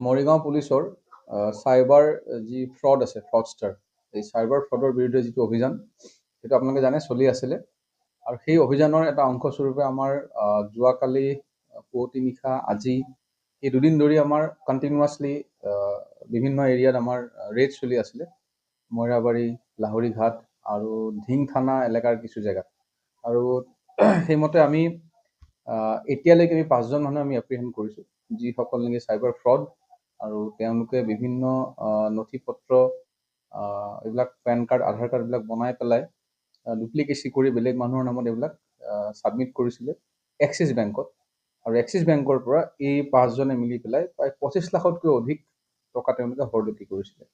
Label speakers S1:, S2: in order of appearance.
S1: মৰিগাঁও পুলিচৰ চাইবাৰ যি ফ্ৰড আছে ফ্ৰডষ্টাৰ, এই চাইবাৰ ফ্ৰডৰ বিৰুদ্ধে যিটো অভিযান সেইটো আপোনালোকে জানে চলি আছিলে। আৰু সেই অভিযানৰ এটা অংশস্বৰূপে আমাৰ যোৱাকালি পুৱতি নিশা আজি এই দুদিন ধৰি আমাৰ কণ্টিনিউৱাছলি বিভিন্ন এৰিয়াত আমাৰ ৰেড চলি আছিলে। মইৰাবাৰী, লাহৰীঘাট আৰু ধিং থানা এলেকাৰ কিছু জেগাত। আৰু সেইমতে আমি এতিয়ালৈকে আমি 5জন মানুহ আমি এপ্ৰিহেণ্ড কৰিছোঁ, যিসকল নেকি চাইবাৰ ফ্ৰড আৰু তেওঁলোকে বিভিন্ন নথি পত্ৰ এইবিলাক পেন কাৰ্ড, আধাৰ কাৰ্ড এইবিলাক বনাই পেলাই ডুপ্লিকেচি কৰি বেলেগ মানুহৰ নামত এইবিলাক ছাবমিট কৰিছিলে এক্সিছ বেংকত। আৰু এক্সিছ বেংকৰ পৰা এই 5জনে মিলি পেলাই প্ৰায় 25 লাখতকৈ অধিক টকা তেওঁলোকে হৰলুটি কৰিছিলে।